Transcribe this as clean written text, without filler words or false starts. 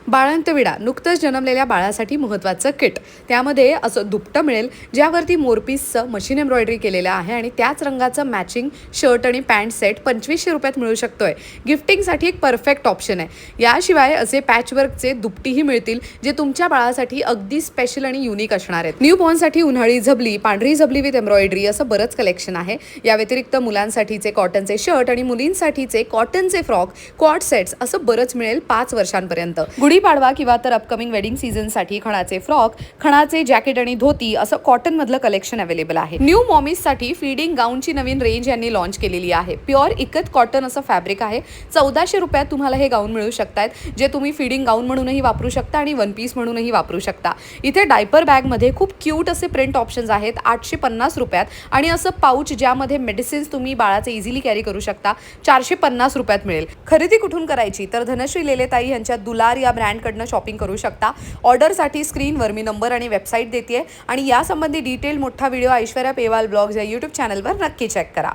बाळंतविडा नुकतंच जन्मलेल्या बाळासाठी महत्त्वाचं किट. त्यामध्ये असं दुपटं मिळेल ज्यावरती मोरपीसचं मशीन एम्ब्रॉयडरी केलेलं आहे आणि त्याच रंगाचं मॅचिंग शर्ट आणि पॅन्ट सेट 2500 रुपयात मिळू शकतोय. गिफ्टिंगसाठी एक परफेक्ट ऑप्शन आहे. याशिवाय असे पॅचवर्कचे दुपटीही मिळतील जे तुमच्या बाळासाठी अगदी स्पेशल आणि युनिक असणार आहेत. न्यू बॉर्नसाठी उन्हाळी झबली, पांढरी झबली विथ एम्ब्रॉयडरी असं बरंच कलेक्शन आहे. या व्यतिरिक्त मुलांसाठीचे कॉटनचे शर्ट आणि मुलींसाठीचे कॉटनचे फ्रॉक, क्वाड सेट्स असं बरंच मिळेल 5 वर्षांपर्यंत. गुढीपाडवा किंवा तर अपकमिंग वेडिंग सीझनसाठी खणाचे फ्रॉक, खणाचे जॅकेट आणि धोती असं कॉटन मधलं कलेक्शन अवेलेबल आहे. न्यू मॉमीजसाठी फीडिंग गाऊनची नवीन रेंज यांनी लॉन्च केलेली आहे. प्युअर इकत कॉटन असं फॅब्रिक आहे. 1400 रुपयात तुम्हाला हे गाऊन मिळू शकतात, जे तुम्ही फीडिंग गाऊन म्हणूनही वापरू शकता आणि वन पीस म्हणूनही वापरू शकता. इथे डायपर बॅगमध्ये खूप क्यूट असे प्रिंट ऑप्शन्स आहेत 850 रुपयात, आणि असं पाऊच ज्यामध्ये मेडिसिन्स तुम्ही बाळाचे इझिली कॅरी करू शकता 450 रुपयात मिळेल. खरेदी कुठून करायची तर धनश्री लेलेताई यांच्या दुलार या ब्रँडकडनं शॉपिंग करू शकता. ऑर्डरसाठी स्क्रीनवर मी नंबर आणि वेबसाईट देते आणि यासंबंधी डिटेल मोठा व्हिडिओ ऐश्वर्या पेवाल ब्लॉग्स या यूट्यूब चॅनलवर नक्की चेक करा.